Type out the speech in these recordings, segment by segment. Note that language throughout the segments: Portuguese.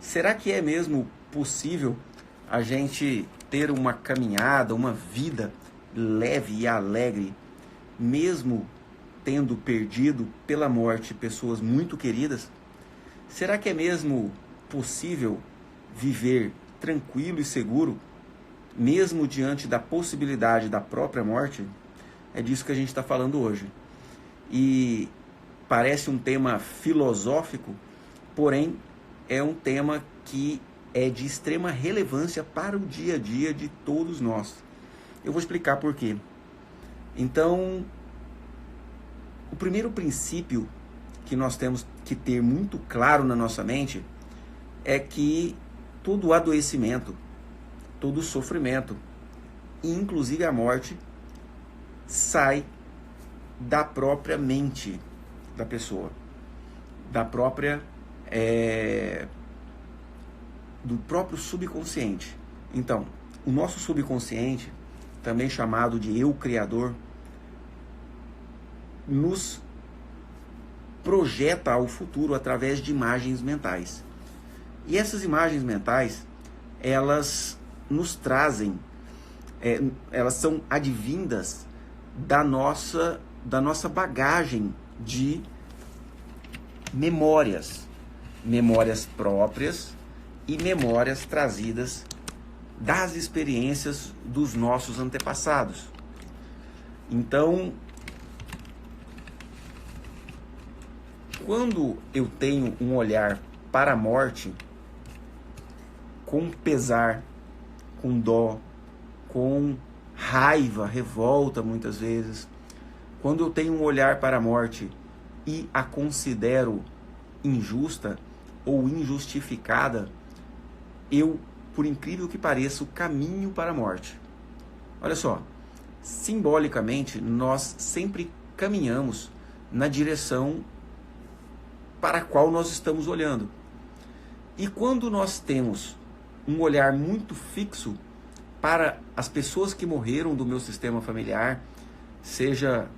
Será que é mesmo possível a gente ter uma caminhada, uma vida leve e alegre, mesmo tendo perdido pela morte pessoas muito queridas? Será que é mesmo possível viver tranquilo e seguro, mesmo diante da possibilidade da própria morte? É disso que a gente está falando hoje. E parece um tema filosófico, porém é um tema que é de extrema relevância para o dia a dia de todos nós. Eu vou explicar por quê. Então, o primeiro princípio que nós temos que ter muito claro na nossa mente é que todo adoecimento, todo sofrimento, inclusive a morte, sai da própria mente da pessoa, da própria do próprio subconsciente. Então, o nosso subconsciente, também chamado de eu criador, nos projeta ao futuro através de imagens mentais. E essas imagens mentais, elas nos trazem, elas são advindas da nossa bagagem de memórias próprias e memórias trazidas das experiências dos nossos antepassados. Então, quando eu tenho um olhar para a morte com pesar, com dó, com raiva, revolta muitas vezes, quando eu tenho um olhar para a morte e a considero injusta ou injustificada, eu, por incrível que pareça, caminho para a morte. Olha só, simbolicamente, nós sempre caminhamos na direção para a qual nós estamos olhando. E quando nós temos um olhar muito fixo para as pessoas que morreram do meu sistema familiar, seja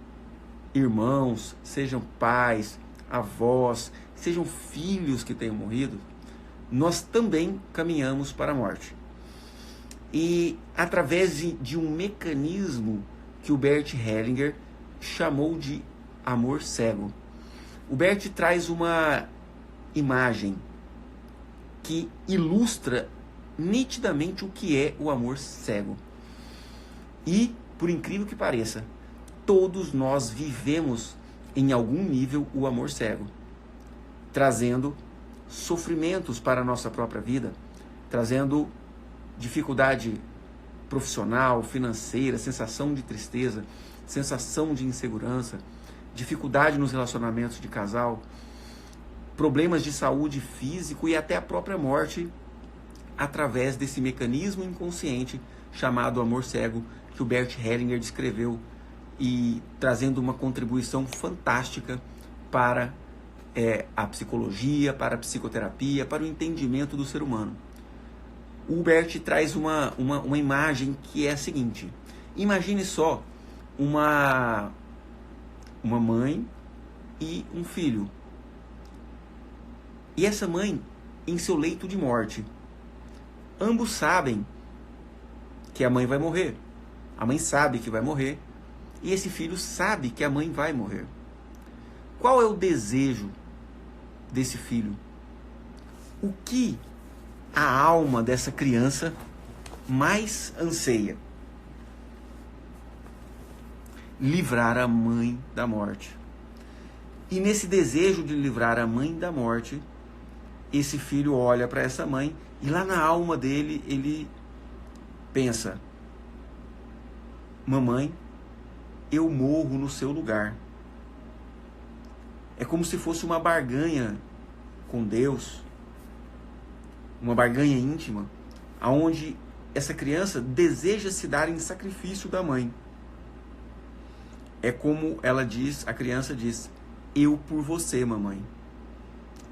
irmãos, sejam pais, avós, sejam filhos que tenham morrido, nós também caminhamos para a morte. E através de um mecanismo que o Bert Hellinger chamou de amor cego. O Bert traz uma imagem que ilustra nitidamente o que é o amor cego. E, por incrível que pareça, todos nós vivemos em algum nível o amor cego, trazendo sofrimentos para a nossa própria vida, trazendo dificuldade profissional, financeira, sensação de tristeza, sensação de insegurança, dificuldade nos relacionamentos de casal, problemas de saúde físico e até a própria morte, através desse mecanismo inconsciente chamado amor cego, que o Bert Hellinger descreveu, e trazendo uma contribuição fantástica para a psicologia, para a psicoterapia, para o entendimento do ser humano. O Bert traz uma imagem que é a seguinte: imagine só uma mãe e um filho. E essa mãe em seu leito de morte. Ambos sabem que a mãe vai morrer. A mãe sabe que vai morrer. E esse filho sabe que a mãe vai morrer. Qual é o desejo desse filho? O que a alma dessa criança mais anseia? Livrar a mãe da morte. E nesse desejo de livrar a mãe da morte, esse filho olha para essa mãe e lá na alma dele ele pensa: mamãe, eu morro no seu lugar. É como se fosse uma barganha com Deus, uma barganha íntima, aonde essa criança deseja se dar em sacrifício da mãe. É como ela diz, a criança diz: eu por você, mamãe,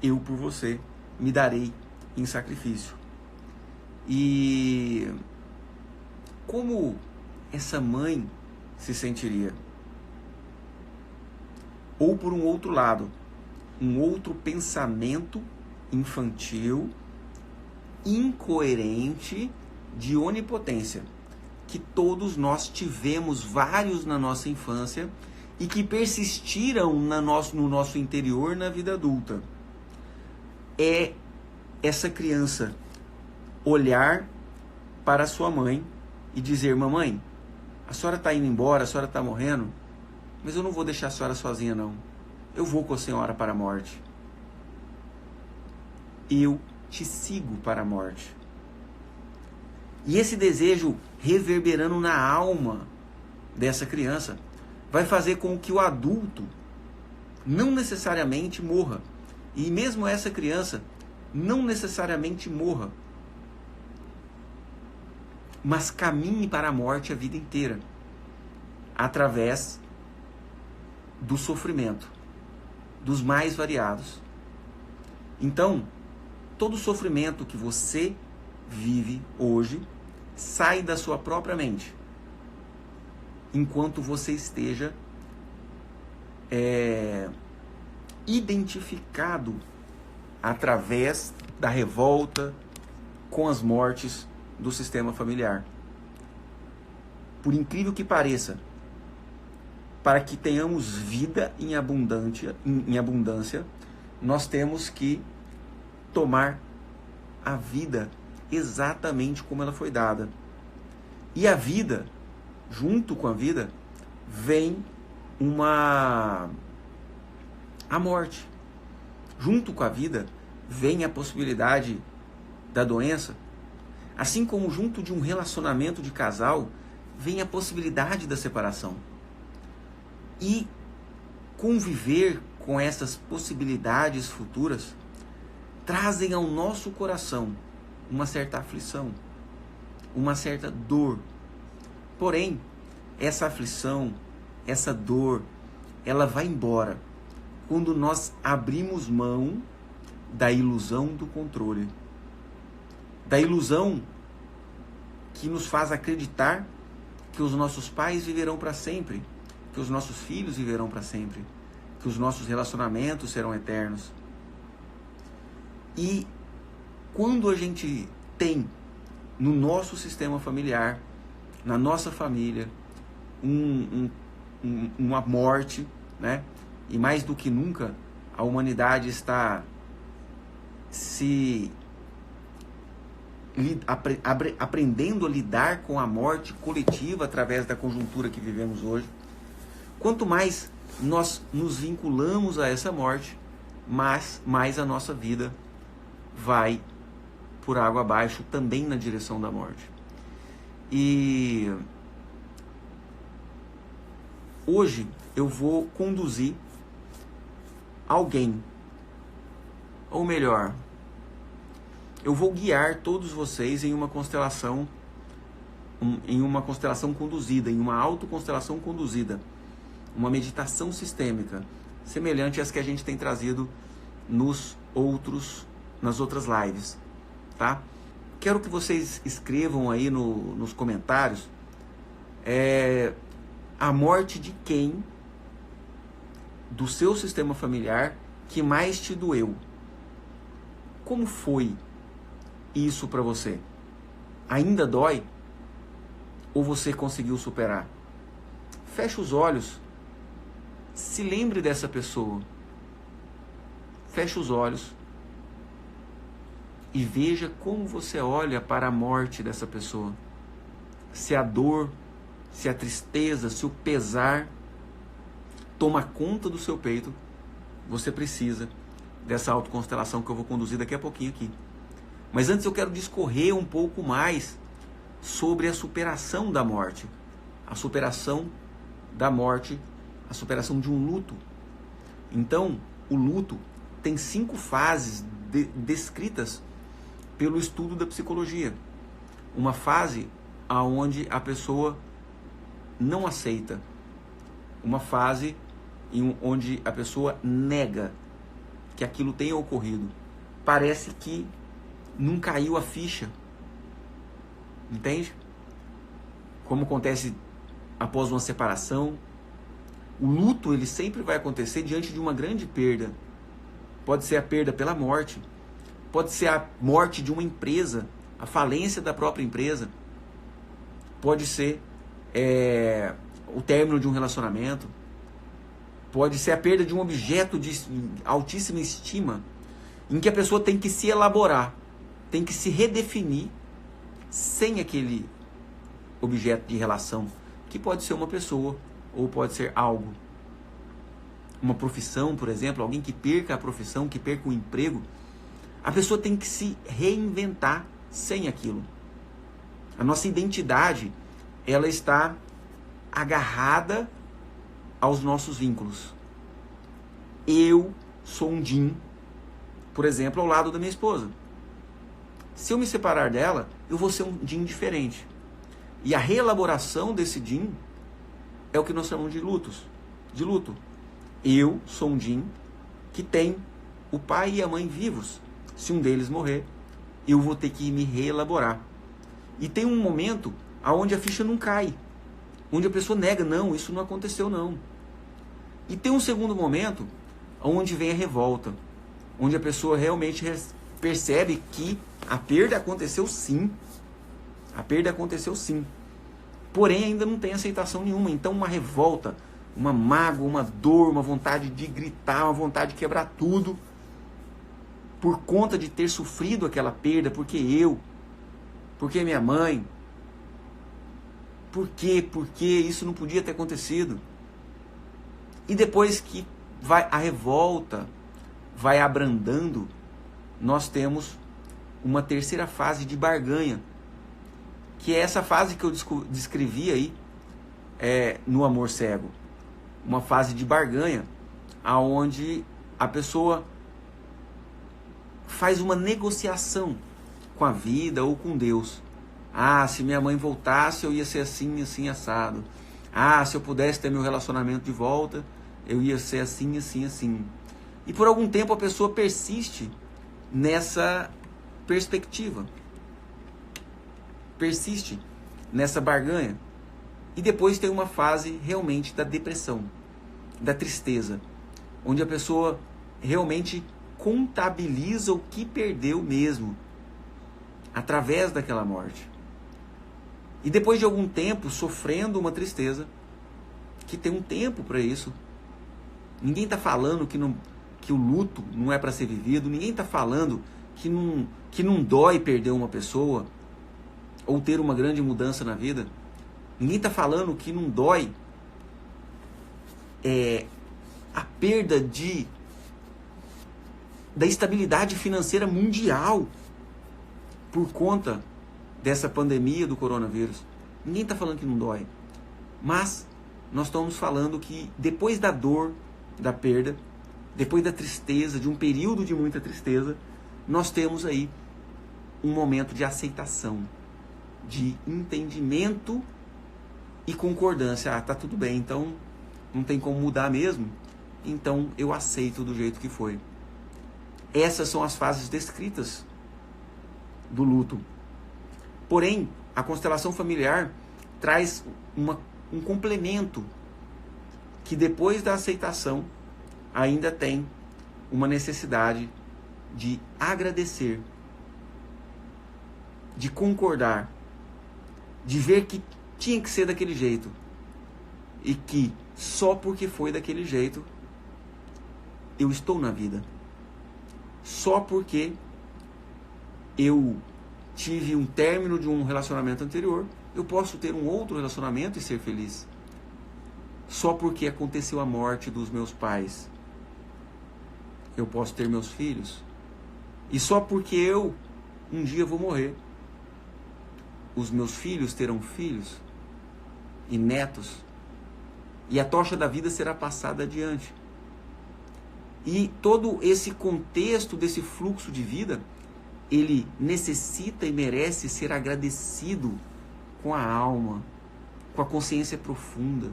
eu por você me darei em sacrifício. E como essa mãe se sentiria? Ou por um outro lado, um outro pensamento infantil incoerente de onipotência, que todos nós tivemos vários na nossa infância e que persistiram no nosso interior na vida adulta. É essa criança olhar para sua mãe e dizer: mamãe, a senhora está indo embora, a senhora está morrendo, mas eu não vou deixar a senhora sozinha não. Eu vou com a senhora para a morte. Eu te sigo para a morte. E esse desejo reverberando na alma dessa criança vai fazer com que o adulto não necessariamente morra. E mesmo essa criança não necessariamente morra, mas caminhe para a morte a vida inteira, através do sofrimento, dos mais variados. Então, todo sofrimento que você vive hoje sai da sua própria mente, enquanto você esteja identificado através da revolta com as mortes do sistema familiar. Por incrível que pareça, para que tenhamos vida em abundância, nós temos que tomar a vida exatamente como ela foi dada. E a vida, junto com a vida, vem a morte. Junto com a vida vem a possibilidade da doença, assim como junto de um relacionamento de casal vem a possibilidade da separação. E conviver com essas possibilidades futuras trazem ao nosso coração uma certa aflição, uma certa dor. Porém, essa aflição, essa dor, ela vai embora quando nós abrimos mão da ilusão do controle, da ilusão que nos faz acreditar que os nossos pais viverão para sempre, que os nossos filhos viverão para sempre, que os nossos relacionamentos serão eternos. E quando a gente tem no nosso sistema familiar, na nossa família, uma morte, né? E mais do que nunca, a humanidade está aprendendo a lidar com a morte coletiva através da conjuntura que vivemos hoje. Quanto mais nós nos vinculamos a essa morte, mais a nossa vida vai por água abaixo, também na direção da morte. E hoje eu vou conduzir alguém, ou melhor, eu vou guiar todos vocês em uma constelação conduzida, em uma autoconstelação conduzida, uma meditação sistêmica, semelhante às que a gente tem trazido nas outras lives, tá? Quero que vocês escrevam aí nos comentários a morte de quem do seu sistema familiar que mais te doeu. Como foi isso para você? Ainda dói? Ou você conseguiu superar? Feche os olhos. Se lembre dessa pessoa. Feche os olhos e veja como você olha para a morte dessa pessoa. Se a dor, se a tristeza, se o pesar toma conta do seu peito, você precisa dessa autoconstelação que eu vou conduzir daqui a pouquinho aqui. Mas antes eu quero discorrer um pouco mais sobre a superação da morte. A superação da morte, a superação de um luto. Então, o luto tem 5 fases descritas pelo estudo da psicologia. Uma fase onde a pessoa não aceita. Uma fase onde a pessoa nega que aquilo tenha ocorrido. Parece que não caiu a ficha. Entende? Como acontece após uma separação. O luto, ele sempre vai acontecer diante de uma grande perda. Pode ser a perda pela morte, pode ser a morte de uma empresa, a falência da própria empresa, pode ser o término de um relacionamento, pode ser a perda de um objeto de altíssima estima, em que a pessoa tem que se elaborar, tem que se redefinir sem aquele objeto de relação, que pode ser uma pessoa ou pode ser algo. Uma profissão, por exemplo, alguém que perca a profissão, que perca o emprego, a pessoa tem que se reinventar sem aquilo. A nossa identidade, ela está agarrada aos nossos vínculos. Eu sou um Jim, por exemplo, ao lado da minha esposa. Se eu me separar dela, eu vou ser um Jim diferente. E a reelaboração desse Jim é o que nós chamamos de luto. Eu sou um Jim que tem o pai e a mãe vivos. Se um deles morrer, eu vou ter que me reelaborar. E tem um momento onde a ficha não cai, onde a pessoa nega, não, isso não aconteceu não. E tem um segundo momento onde vem a revolta, onde a pessoa realmente percebe que a perda aconteceu sim. A perda aconteceu sim. Porém, ainda não tem aceitação nenhuma. Então, uma revolta, uma mágoa, uma dor, uma vontade de gritar, uma vontade de quebrar tudo, por conta de ter sofrido aquela perda, porque minha mãe, por quê? Porque isso não podia ter acontecido. E depois que a revolta vai abrandando, nós temos uma terceira fase de barganha, que é essa fase que eu descrevi aí no Amor Cego. Uma fase de barganha, aonde a pessoa faz uma negociação com a vida ou com Deus. Ah, se minha mãe voltasse, eu ia ser assim, assim, assado. Ah, se eu pudesse ter meu relacionamento de volta, eu ia ser assim, assim, assim. E por algum tempo a pessoa persiste nessa perspectiva. Persiste nessa barganha. E depois tem uma fase realmente da depressão, da tristeza, onde a pessoa realmente contabiliza o que perdeu mesmo, através daquela morte. E depois de algum tempo sofrendo uma tristeza, que tem um tempo para isso. Ninguém está falando que o luto não é para ser vivido, ninguém está falando que não dói perder uma pessoa, ou ter uma grande mudança na vida. Ninguém está falando que não dói a perda da estabilidade financeira mundial por conta dessa pandemia do coronavírus. Ninguém está falando que não dói. Mas nós estamos falando que depois da dor, da perda, depois da tristeza, de um período de muita tristeza, nós temos aí um momento de aceitação, de entendimento e concordância. Ah, tá tudo bem, então não tem como mudar mesmo, então eu aceito do jeito que foi. Essas são as fases descritas do luto. Porém, a constelação familiar traz um complemento, que depois da aceitação ainda tem uma necessidade de agradecer, de concordar, de ver que tinha que ser daquele jeito e que só porque foi daquele jeito eu estou na vida. Só porque eu tive um término de um relacionamento anterior, eu posso ter um outro relacionamento e ser feliz. Só porque aconteceu a morte dos meus pais, eu posso ter meus filhos. E só porque eu um dia vou morrer, os meus filhos terão filhos e netos, e a tocha da vida será passada adiante. E todo esse contexto desse fluxo de vida, ele necessita e merece ser agradecido com a alma, com a consciência profunda.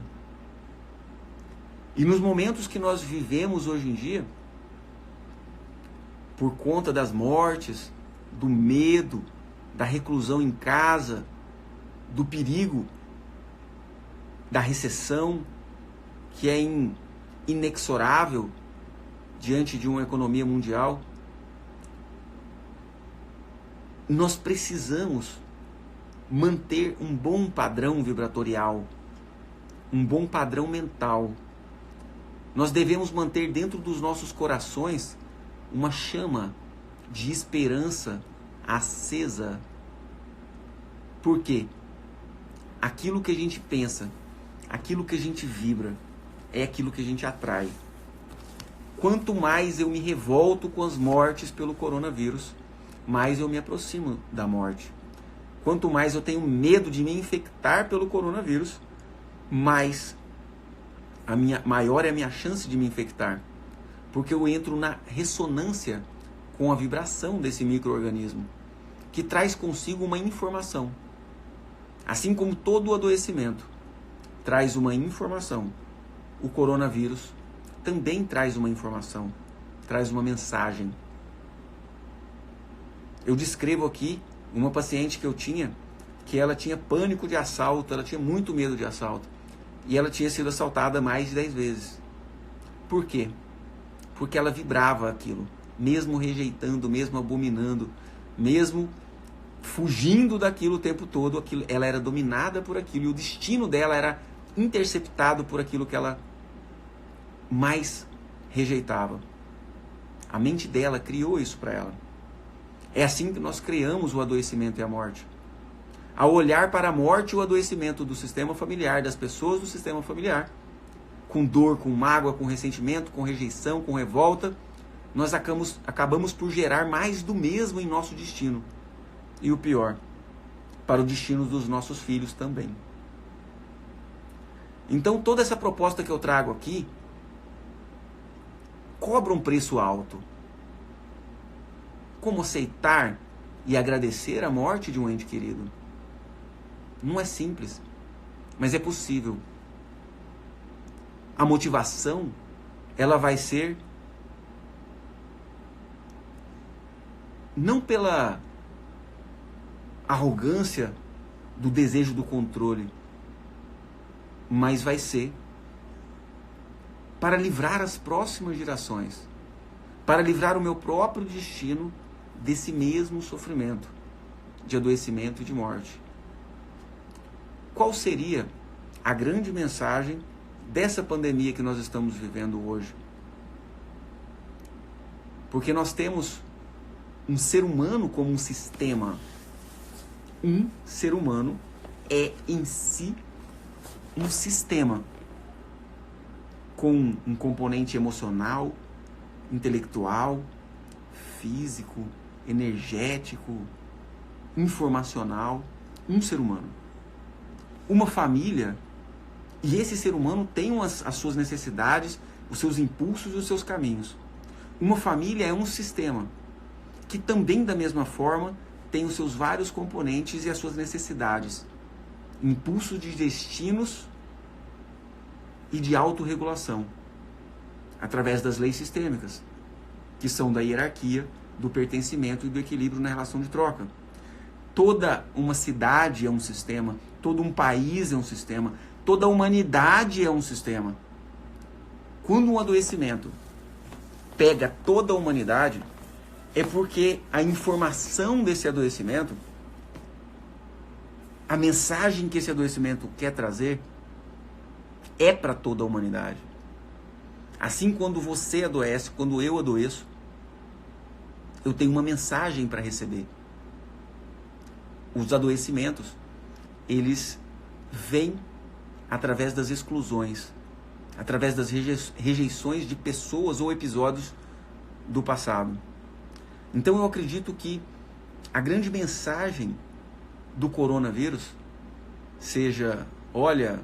E nos momentos que nós vivemos hoje em dia, por conta das mortes, do medo, da reclusão em casa, do perigo, da recessão, que é inexorável diante de uma economia mundial, nós precisamos manter um bom padrão vibratorial, um bom padrão mental. Nós devemos manter dentro dos nossos corações uma chama de esperança acesa. Por quê? Aquilo que a gente pensa, aquilo que a gente vibra, é aquilo que a gente atrai. Quanto mais eu me revolto com as mortes pelo coronavírus, mais eu me aproximo da morte. Quanto mais eu tenho medo de me infectar pelo coronavírus, maior é a minha chance de me infectar. Porque eu entro na ressonância com a vibração desse micro-organismo, que traz consigo uma informação. Assim como todo adoecimento traz uma informação, o coronavírus também traz uma informação, traz uma mensagem. Eu descrevo aqui uma paciente que eu tinha, que ela tinha pânico de assalto, ela tinha muito medo de assalto. E ela tinha sido assaltada mais de 10 vezes. Por quê? Porque ela vibrava aquilo, mesmo rejeitando, mesmo abominando, mesmo fugindo daquilo o tempo todo, ela era dominada por aquilo, e o destino dela era interceptado por aquilo que ela mais rejeitava. A mente dela criou isso para ela. É assim que nós criamos o adoecimento e a morte. Ao olhar para a morte e o adoecimento do sistema familiar, das pessoas do sistema familiar, com dor, com mágoa, com ressentimento, com rejeição, com revolta, nós acabamos por gerar mais do mesmo em nosso destino. E o pior, para o destino dos nossos filhos também. Então toda essa proposta que eu trago aqui cobra um preço alto. Como aceitar e agradecer a morte de um ente querido? Não é simples, mas é possível. A motivação, ela vai ser não pela arrogância do desejo do controle, mas vai ser para livrar as próximas gerações, para livrar o meu próprio destino desse mesmo sofrimento, de adoecimento e de morte. Qual seria a grande mensagem dessa pandemia que nós estamos vivendo hoje? Porque nós temos um ser humano como um sistema. Um ser humano é em si um sistema com um componente emocional, intelectual, físico, energético, informacional, um ser humano. Uma família, e esse ser humano tem as suas necessidades, os seus impulsos e os seus caminhos. Uma família é um sistema que também, da mesma forma, tem os seus vários componentes e as suas necessidades, impulsos de destinos e de autorregulação, através das leis sistêmicas, que são da hierarquia, do pertencimento e do equilíbrio na relação de troca. Toda uma cidade é um sistema, todo um país é um sistema, toda a humanidade é um sistema. Quando um adoecimento pega toda a humanidade, é porque a informação desse adoecimento, a mensagem que esse adoecimento quer trazer, é para toda a humanidade. Assim, quando você adoece, quando eu adoeço, eu tenho uma mensagem para receber. Os adoecimentos, eles vêm através das exclusões, através das rejeições de pessoas ou episódios do passado. Então eu acredito que a grande mensagem do coronavírus seja: olha,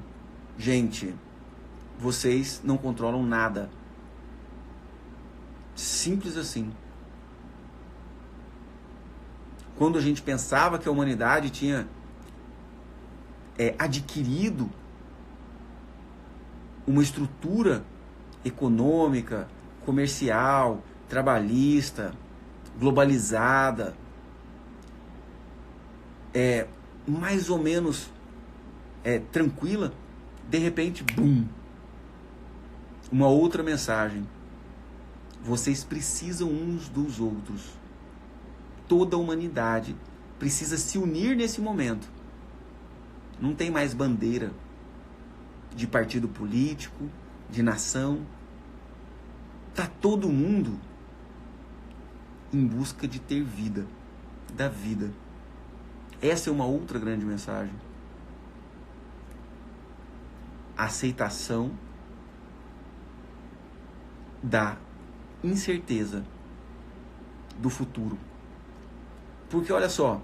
gente, vocês não controlam nada. Simples assim. Quando a gente pensava que a humanidade tinha adquirido uma estrutura econômica, comercial, trabalhista, globalizada, mais ou menos tranquila, de repente, bum, uma outra mensagem. Vocês precisam uns dos outros. Toda a humanidade precisa se unir nesse momento. Não tem mais bandeira de partido político, de nação. Está todo mundo em busca de ter vida, da vida. Essa é uma outra grande mensagem. A aceitação da incerteza do futuro. Porque olha só,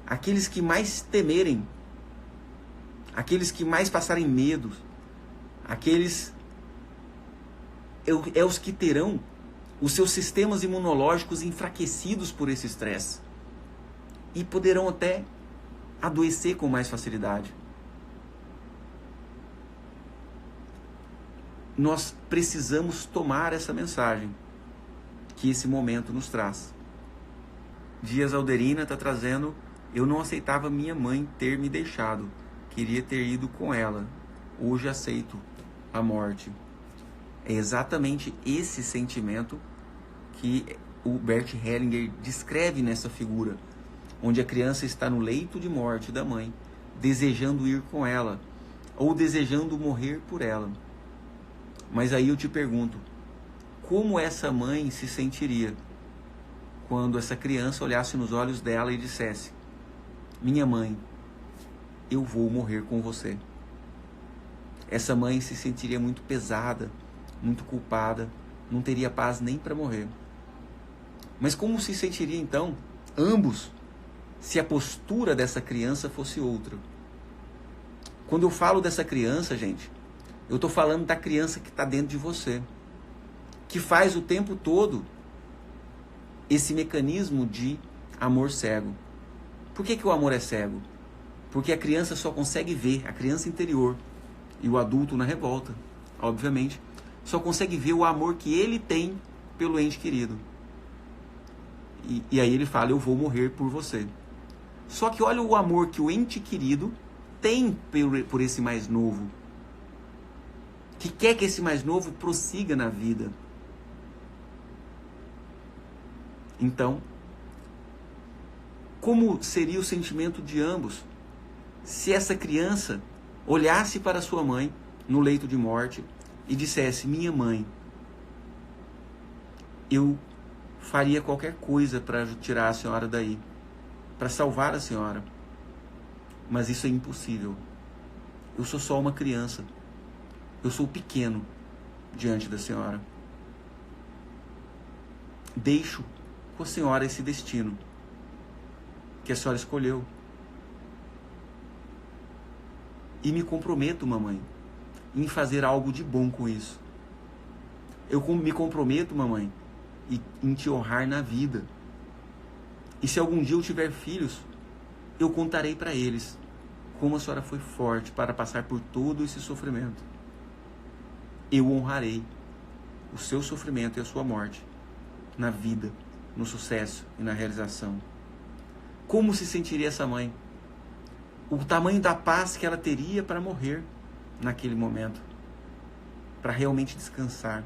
aqueles que mais temerem, aqueles que mais passarem medo, aqueles é os que terão os seus sistemas imunológicos enfraquecidos por esse estresse e poderão até adoecer com mais facilidade. Nós precisamos tomar essa mensagem que esse momento nos traz. Dias Alderina está trazendo: eu não aceitava minha mãe ter me deixado, queria ter ido com ela, hoje aceito a morte. É exatamente esse sentimento que o Bert Hellinger descreve nessa figura, onde a criança está no leito de morte da mãe, desejando ir com ela, ou desejando morrer por ela. Mas aí eu te pergunto, como essa mãe se sentiria quando essa criança olhasse nos olhos dela e dissesse: minha mãe, eu vou morrer com você? Essa mãe se sentiria muito pesada, muito culpada, não teria paz nem para morrer. Mas como se sentiria então ambos se a postura dessa criança fosse outra? Quando eu falo dessa criança, gente, eu estou falando da criança que está dentro de você, que faz o tempo todo esse mecanismo de amor cego. Por que o amor é cego? Porque a criança só consegue ver, a criança interior, e o adulto na revolta, obviamente, só consegue ver o amor que ele tem pelo ente querido. E aí ele fala: eu vou morrer por você. Só que olha o amor que o ente querido tem por esse mais novo, que quer que esse mais novo prossiga na vida. Então, como seria o sentimento de ambos se essa criança olhasse para sua mãe no leito de morte e dissesse: minha mãe, eu faria qualquer coisa para tirar a senhora daí, para salvar a senhora, mas isso é impossível. Eu sou só uma criança, eu sou pequeno diante da senhora. Deixo com a senhora esse destino que a senhora escolheu. E me comprometo, mamãe, em fazer algo de bom com isso. Eu me comprometo, mamãe, em te honrar na vida. E se algum dia eu tiver filhos, eu contarei para eles como a senhora foi forte para passar por todo esse sofrimento. Eu honrarei o seu sofrimento e a sua morte na vida, no sucesso e na realização. Como se sentiria essa mãe? O tamanho da paz que ela teria para morrer naquele momento, para realmente descansar.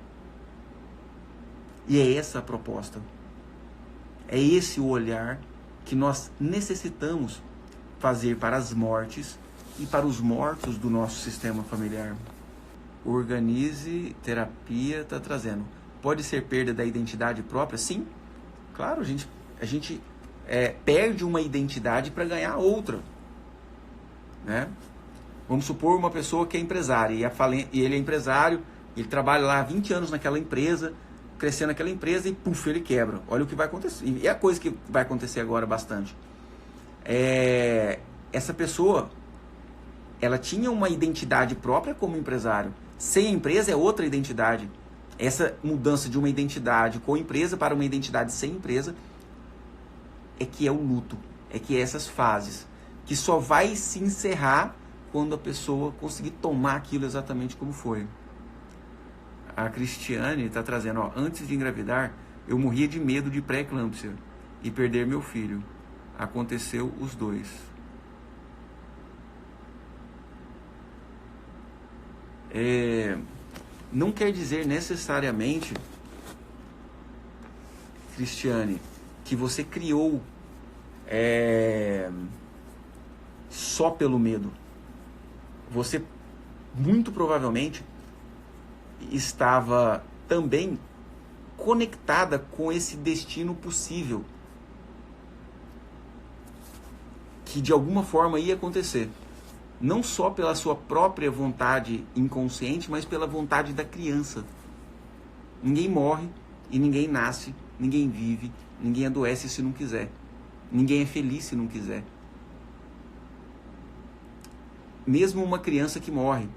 E é essa a proposta. É esse o olhar que nós necessitamos fazer para as mortes e para os mortos do nosso sistema familiar. Organize terapia está trazendo. Pode ser perda da identidade própria? Sim. Claro, a gente perde uma identidade para ganhar outra. Né? Vamos supor uma pessoa que é empresária e ele é empresário, ele trabalha lá há 20 anos naquela empresa, crescendo naquela empresa e puf, ele quebra. Olha o que vai acontecer. E é a coisa que vai acontecer agora bastante. Essa pessoa, ela tinha uma identidade própria como empresário. Sem a empresa é outra identidade. Essa mudança de uma identidade com empresa para uma identidade sem empresa é que é o luto, é que é essas fases, que só vai se encerrar quando a pessoa conseguir tomar aquilo exatamente como foi. A Cristiane está trazendo, antes de engravidar, eu morria de medo de pré-eclâmpsia e perder meu filho. Aconteceu os dois. Não quer dizer necessariamente, Cristiane, que você criou só pelo medo. Você muito provavelmente estava também conectada com esse destino possível, que de alguma forma ia acontecer. Não só pela sua própria vontade inconsciente, mas pela vontade da criança. Ninguém morre e ninguém nasce, ninguém vive, ninguém adoece se não quiser. Ninguém é feliz se não quiser. Mesmo uma criança que morre,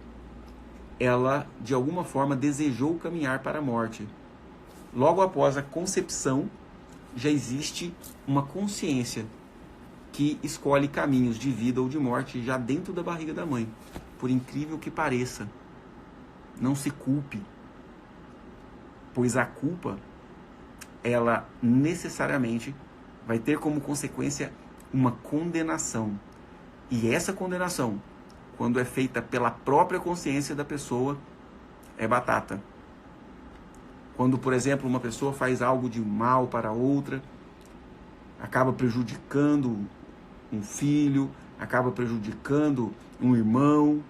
ela de alguma forma desejou caminhar para a morte. Logo após a concepção, já existe uma consciência que escolhe caminhos de vida ou de morte já dentro da barriga da mãe. Por incrível que pareça, não se culpe, pois a culpa, ela necessariamente vai ter como consequência uma condenação. E essa condenação, quando é feita pela própria consciência da pessoa, é batata. Quando, por exemplo, uma pessoa faz algo de mal para outra, acaba prejudicando um filho, acaba prejudicando um irmão,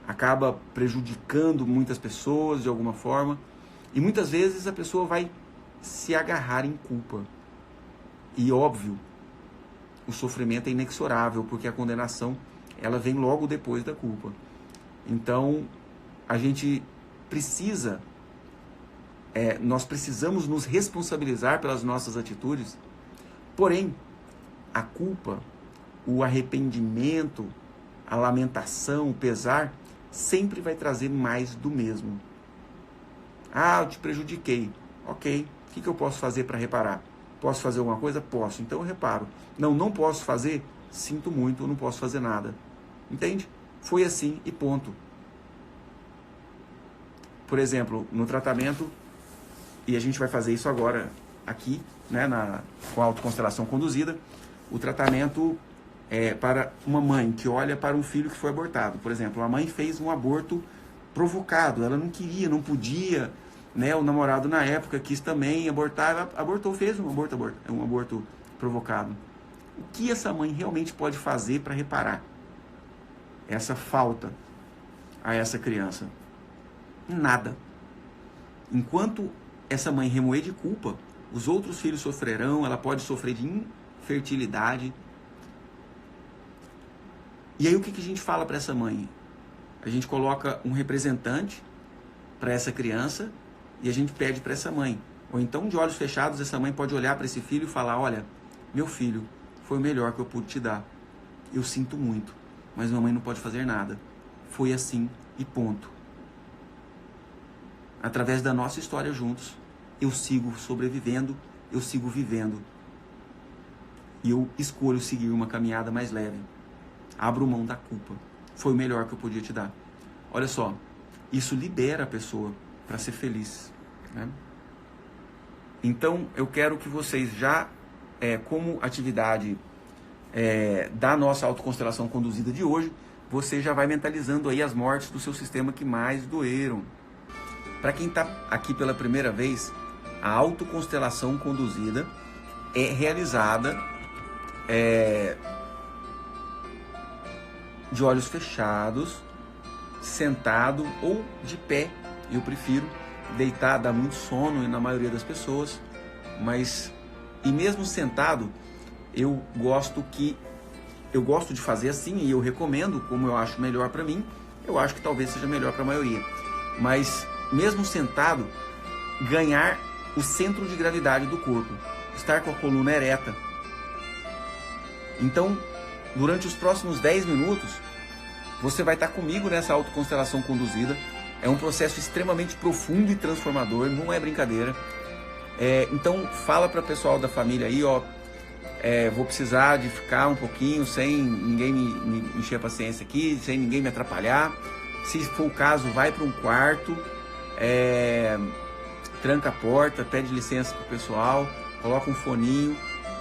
acaba prejudicando muitas pessoas de alguma forma, e muitas vezes a pessoa vai se agarrar em culpa. E óbvio, o sofrimento é inexorável, porque a condenação ela vem logo depois da culpa. Então, a gente precisa, nós precisamos nos responsabilizar pelas nossas atitudes, porém, a culpa, o arrependimento, a lamentação, o pesar, sempre vai trazer mais do mesmo. Ah, eu te prejudiquei. Ok, o que eu posso fazer para reparar? Posso fazer alguma coisa? Posso, então eu reparo. Não posso fazer? Sinto muito, eu não posso fazer nada. Entende? Foi assim e ponto. Por exemplo, no tratamento, e a gente vai fazer isso agora aqui, né, com a autoconstelação conduzida, o tratamento é para uma mãe que olha para um filho que foi abortado. Por exemplo, a mãe fez um aborto provocado, ela não queria, não podia, né, o namorado na época quis também abortar, ela abortou, fez um aborto provocado. O que essa mãe realmente pode fazer para reparar essa falta a essa criança? Nada. Enquanto essa mãe remoer de culpa, os outros filhos sofrerão, ela pode sofrer de infertilidade. E aí o que a gente fala para essa mãe? A gente coloca um representante para essa criança e a gente pede para essa mãe. Ou então, de olhos fechados, essa mãe pode olhar para esse filho e falar: olha, meu filho, foi o melhor que eu pude te dar. Eu sinto muito, mas minha mãe não pode fazer nada. Foi assim e ponto. Através da nossa história juntos, eu sigo sobrevivendo, eu sigo vivendo. E eu escolho seguir uma caminhada mais leve. Abro mão da culpa. Foi o melhor que eu podia te dar. Olha só, isso libera a pessoa para ser feliz, né? Então, eu quero que vocês já, como atividade da nossa autoconstelação conduzida de hoje, você já vai mentalizando aí as mortes do seu sistema que mais doeram. Para quem está aqui pela primeira vez, a autoconstelação conduzida é realizada de olhos fechados, sentado ou de pé. Eu prefiro deitar, dá muito sono na maioria das pessoas, e mesmo sentado, eu gosto de fazer assim, e eu recomendo, como eu acho melhor para mim. Eu acho que talvez seja melhor para a maioria, mas mesmo sentado, ganhar o centro de gravidade do corpo, estar com a coluna ereta. Então, durante os próximos 10 minutos, você vai estar comigo nessa autoconstelação conduzida. É um processo extremamente profundo e transformador, não é brincadeira. Então, fala para o pessoal da família aí, vou precisar de ficar um pouquinho sem ninguém me encher a paciência aqui, sem ninguém me atrapalhar. Se for o caso, vai para um quarto, tranca a porta, pede licença para o pessoal, coloca um foninho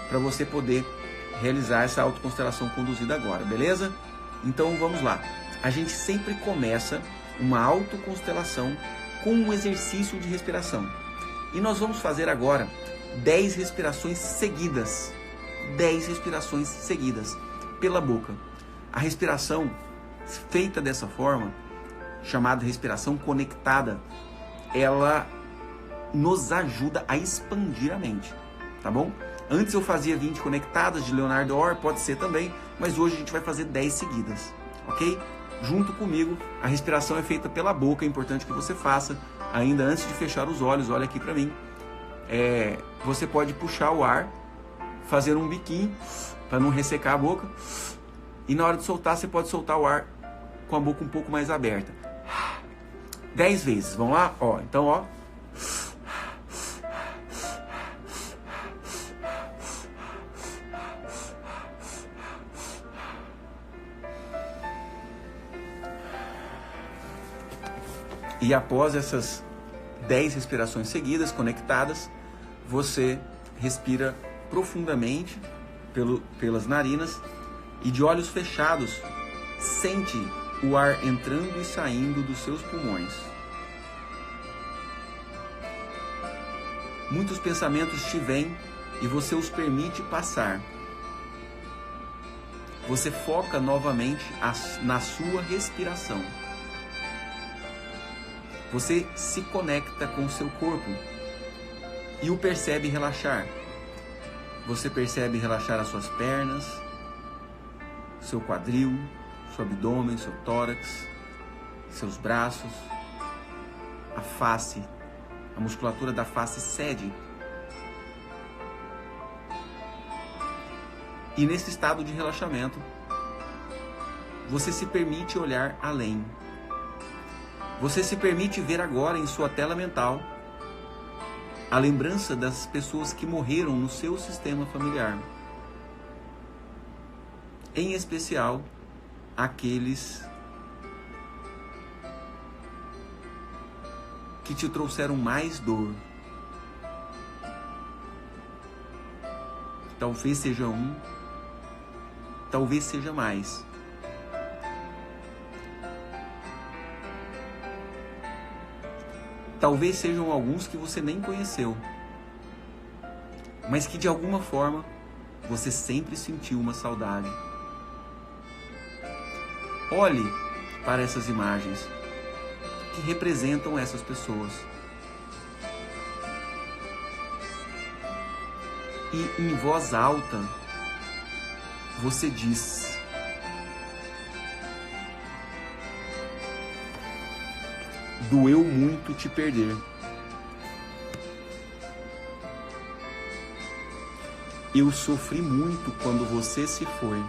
para você poder realizar essa autoconstelação conduzida agora, beleza? Então vamos lá. A gente sempre começa uma autoconstelação com um exercício de respiração. E nós vamos fazer agora 10 respirações seguidas. 10 respirações seguidas pela boca. A respiração feita dessa forma, chamada respiração conectada, ela nos ajuda a expandir a mente, tá bom? Antes eu fazia 20 conectadas de Leonardo Orr, pode ser também, mas hoje a gente vai fazer 10 seguidas, ok? Junto comigo, a respiração é feita pela boca, é importante que você faça, ainda antes de fechar os olhos, olha aqui para mim. Você pode puxar o ar, fazer um biquinho, para não ressecar a boca, e na hora de soltar, você pode soltar o ar com a boca um pouco mais aberta. 10 vezes, vamos lá? Ó, então, ó. E após essas 10 respirações seguidas, conectadas, você respira profundamente pelas narinas e de olhos fechados, sente o ar entrando e saindo dos seus pulmões. Muitos pensamentos te vêm e você os permite passar. Você foca novamente na sua respiração. Você se conecta com o seu corpo e o percebe relaxar. Você percebe relaxar as suas pernas, seu quadril, seu abdômen, seu tórax, seus braços, a face, a musculatura da face cede. E nesse estado de relaxamento, você se permite olhar além. Você se permite ver agora em sua tela mental a lembrança das pessoas que morreram no seu sistema familiar. Em especial, aqueles que te trouxeram mais dor. Talvez seja um, talvez seja mais. Talvez sejam alguns que você nem conheceu, mas que de alguma forma você sempre sentiu uma saudade. Olhe para essas imagens que representam essas pessoas e em voz alta você diz: doeu muito te perder. Eu sofri muito quando você se foi.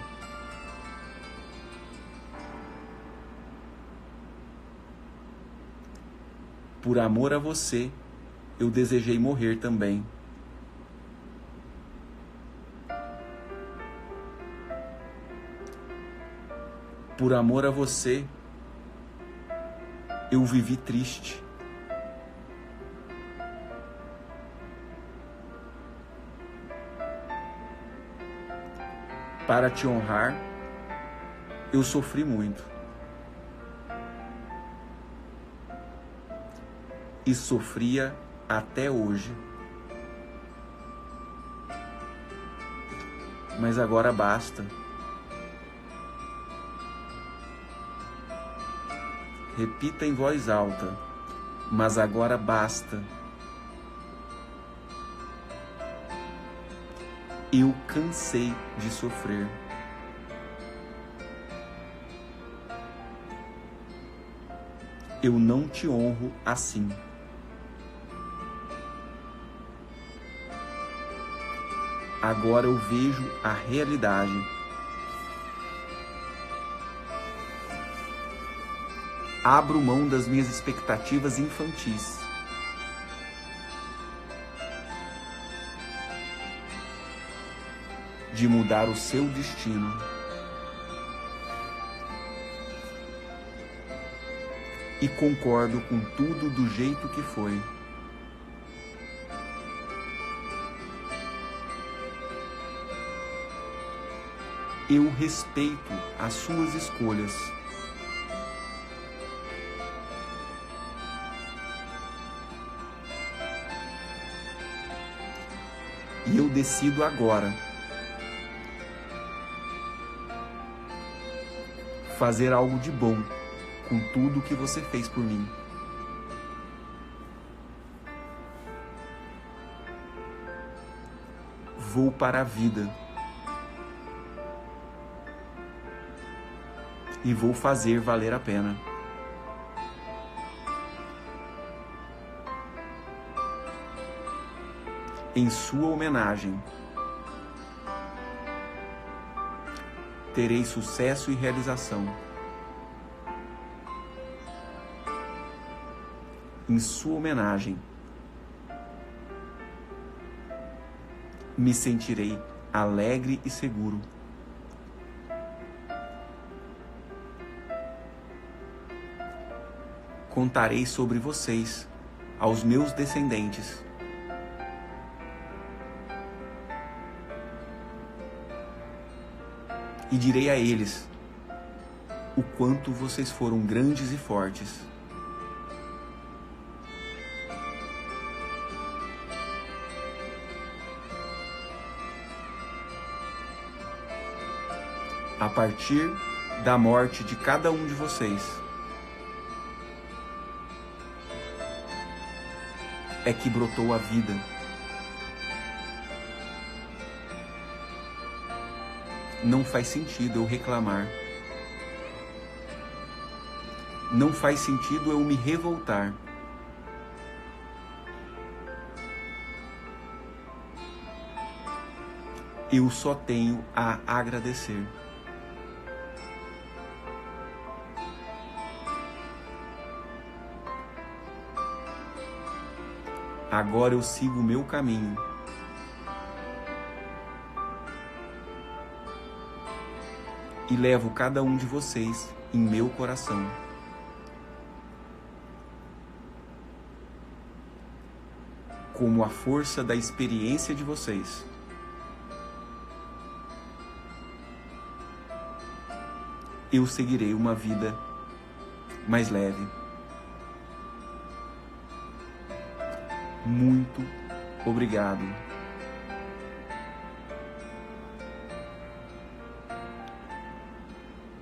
Por amor a você, eu desejei morrer também. Por amor a você, eu vivi triste. Para te honrar, eu sofri muito. E sofria até hoje. Mas agora basta. Repita em voz alta, mas agora basta. Eu cansei de sofrer. Eu não te honro assim. Agora eu vejo a realidade. Abro mão das minhas expectativas infantis. De mudar o seu destino. E concordo com tudo do jeito que foi. Eu respeito as suas escolhas. E eu decido agora fazer algo de bom com tudo que você fez por mim. Vou para a vida e vou fazer valer a pena. Em sua homenagem, terei sucesso e realização. Em sua homenagem, me sentirei alegre e seguro. Contarei sobre vocês aos meus descendentes. E direi a eles o quanto vocês foram grandes e fortes. A partir da morte de cada um de vocês, é que brotou a vida. Não faz sentido eu reclamar. Não faz sentido eu me revoltar. Eu só tenho a agradecer. Agora eu sigo o meu caminho. E levo cada um de vocês em meu coração. Como a força da experiência de vocês. Eu seguirei uma vida mais leve. Muito obrigado.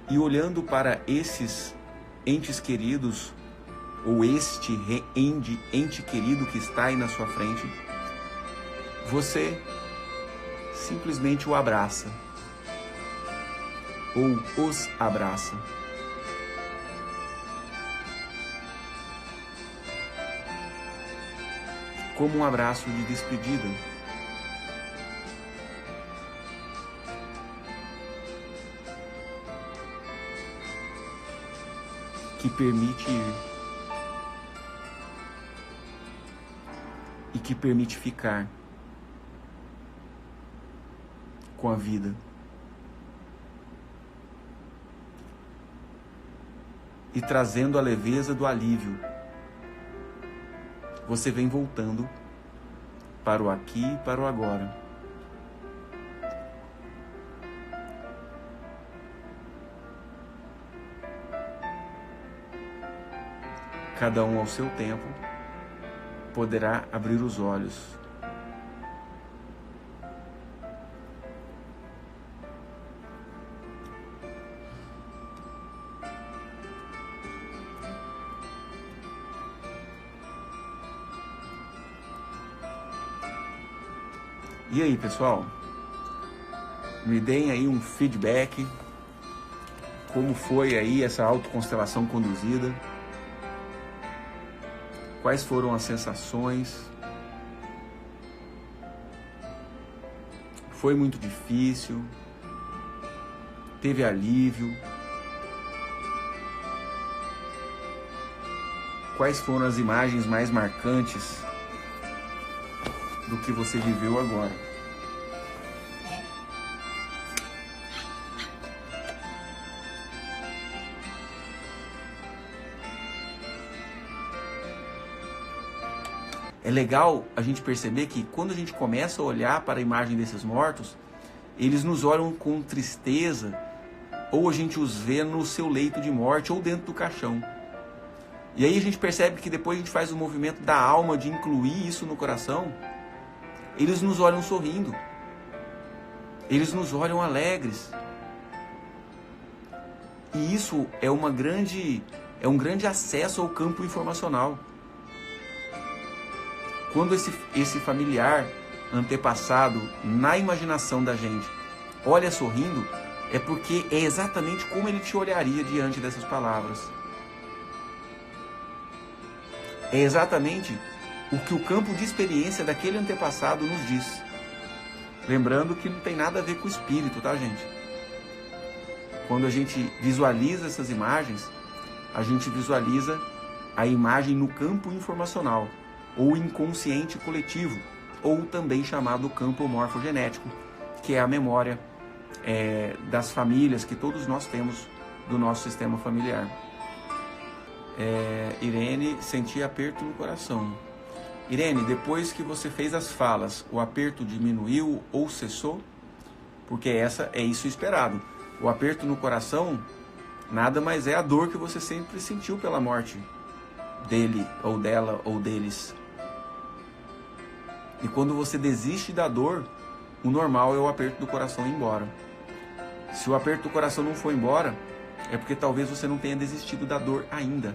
E olhando para esses entes queridos, ou este ente querido que está aí na sua frente, você simplesmente o abraça, ou os abraça. Como um abraço de despedida. Que permite ir. E que permite ficar com a vida. E trazendo a leveza do alívio, você vem voltando para o aqui e para o agora. Cada um ao seu tempo poderá abrir os olhos. E aí, pessoal? Me deem aí um feedback. Como foi aí essa autoconstelação conduzida? Quais foram as sensações? Foi muito difícil? Teve alívio? Quais foram as imagens mais marcantes do que você viveu agora? É legal a gente perceber que quando a gente começa a olhar para a imagem desses mortos, eles nos olham com tristeza, ou a gente os vê no seu leito de morte ou dentro do caixão. E aí a gente percebe que depois a gente faz o movimento da alma de incluir isso no coração, eles nos olham sorrindo, eles nos olham alegres. E isso é um grande acesso ao campo informacional. Quando esse familiar antepassado, na imaginação da gente, olha sorrindo, é porque é exatamente como ele te olharia diante dessas palavras. É exatamente o que o campo de experiência daquele antepassado nos diz. Lembrando que não tem nada a ver com o espírito, tá, gente? Quando a gente visualiza essas imagens, a gente visualiza a imagem no campo informacional, ou inconsciente coletivo, ou também chamado campo morfogenético, que é a memória das famílias que todos nós temos do nosso sistema familiar. Irene, senti aperto no coração. Irene, depois que você fez as falas, o aperto diminuiu ou cessou? Porque é isso esperado. O aperto no coração nada mais é a dor que você sempre sentiu pela morte dele, ou dela, ou deles. E quando você desiste da dor, o normal é o aperto do coração ir embora. Se o aperto do coração não for embora, é porque talvez você não tenha desistido da dor ainda.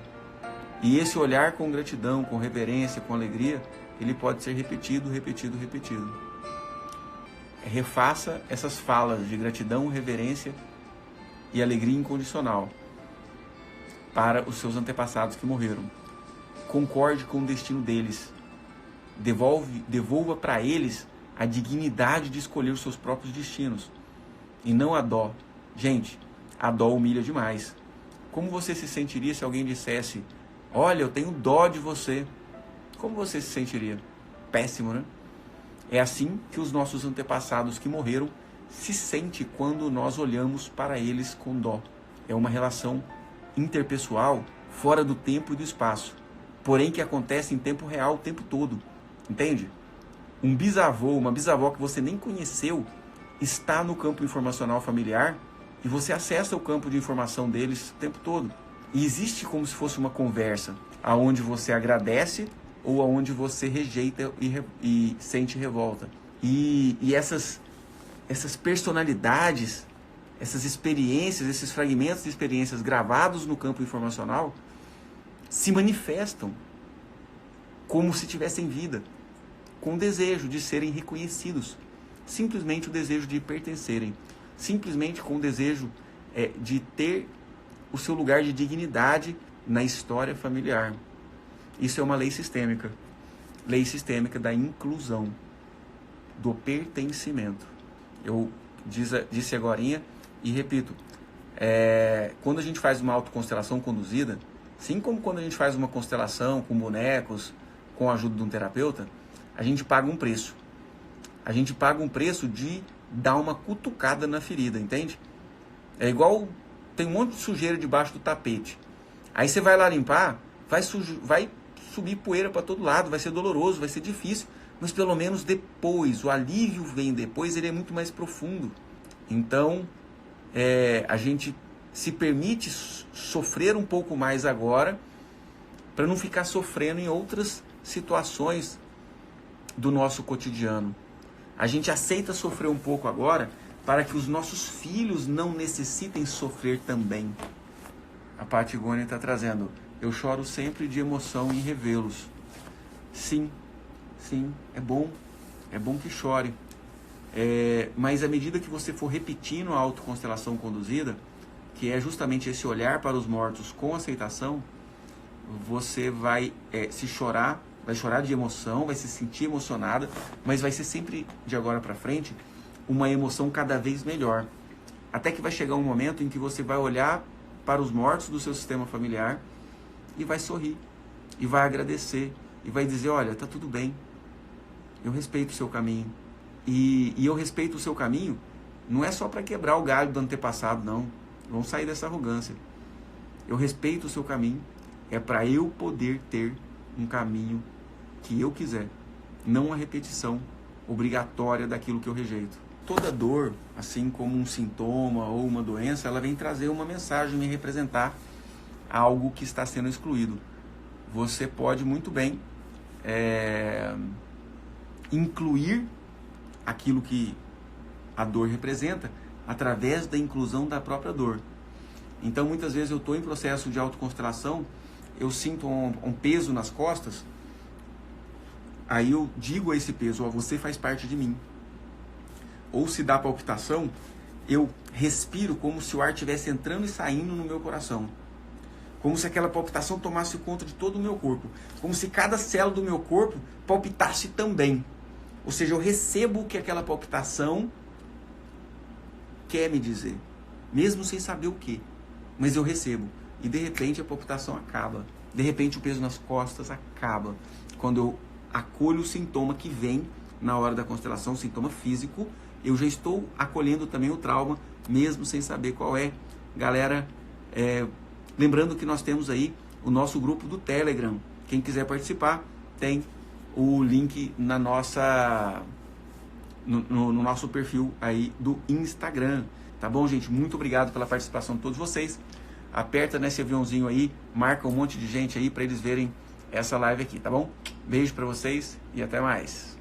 E esse olhar com gratidão, com reverência, com alegria, ele pode ser repetido, repetido, repetido. Refaça essas falas de gratidão, reverência e alegria incondicional para os seus antepassados que morreram. Concorde com o destino deles. Devolva para eles a dignidade de escolher os seus próprios destinos e não a dó. Gente, a dó humilha demais. Como você se sentiria se alguém dissesse: olha, eu tenho dó de você? Como você se sentiria? Péssimo, né? É assim que os nossos antepassados que morreram se sentem quando nós olhamos para eles com dó. É uma relação interpessoal fora do tempo e do espaço, porém que acontece em tempo real o tempo todo. Entende? Um bisavô, uma bisavó que você nem conheceu está no campo informacional familiar e você acessa o campo de informação deles o tempo todo. E existe como se fosse uma conversa, aonde você agradece ou aonde você rejeita e sente revolta. E essas personalidades, essas experiências, esses fragmentos de experiências gravados no campo informacional se manifestam como se tivessem vida, com o desejo de serem reconhecidos, simplesmente o desejo de pertencerem, simplesmente com o desejo de ter o seu lugar de dignidade na história familiar. Isso é uma lei sistêmica da inclusão, do pertencimento. Eu disse agorinha e repito, quando a gente faz uma autoconstelação conduzida, assim como quando a gente faz uma constelação com bonecos, com a ajuda de um terapeuta, a gente paga um preço. A gente paga um preço de dar uma cutucada na ferida, entende? É igual, tem um monte de sujeira debaixo do tapete. Aí você vai lá limpar, vai subir poeira para todo lado, vai ser doloroso, vai ser difícil, mas pelo menos depois, o alívio vem depois, ele é muito mais profundo. Então, a gente se permite sofrer um pouco mais agora, para não ficar sofrendo em outras situações do nosso cotidiano. A gente aceita sofrer um pouco agora para que os nossos filhos não necessitem sofrer também. A Patigônia está trazendo: eu choro sempre de emoção em revê-los. Sim, é bom que chore. Mas à medida que você for repetindo a autoconstelação conduzida, que é justamente esse olhar para os mortos com aceitação, você vai vai chorar de emoção, vai se sentir emocionada, mas vai ser sempre, de agora para frente, uma emoção cada vez melhor. Até que vai chegar um momento em que você vai olhar para os mortos do seu sistema familiar e vai sorrir, e vai agradecer, e vai dizer: olha, tá tudo bem, eu respeito o seu caminho. E eu respeito o seu caminho, não é só para quebrar o galho do antepassado, não. Vamos sair dessa arrogância. Eu respeito o seu caminho, é para eu poder ter um caminho que eu quiser, não uma repetição obrigatória daquilo que eu rejeito. Toda dor, assim como um sintoma ou uma doença, ela vem trazer uma mensagem, vem representar algo que está sendo excluído. Você pode muito bem incluir aquilo que a dor representa através da inclusão da própria dor. Então, muitas vezes eu estou em processo de autoconstelação, eu sinto um peso nas costas, aí eu digo a esse peso, ó, você faz parte de mim. Ou se dá palpitação, eu respiro como se o ar estivesse entrando e saindo no meu coração. Como se aquela palpitação tomasse conta de todo o meu corpo. Como se cada célula do meu corpo palpitasse também. Ou seja, eu recebo o que aquela palpitação quer me dizer. Mesmo sem saber o que. Mas eu recebo. E de repente a palpitação acaba. De repente o peso nas costas acaba. Quando eu acolho o sintoma que vem na hora da constelação, o sintoma físico, eu já estou acolhendo também o trauma, mesmo sem saber qual é. Galera, lembrando que nós temos aí o nosso grupo do Telegram. Quem quiser participar, tem o link na nossa, no nosso perfil aí do Instagram. Tá bom, gente? Muito obrigado pela participação de todos vocês. Aperta nesse aviãozinho aí, marca um monte de gente aí para eles verem essa live aqui, tá bom? Beijo para vocês e até mais.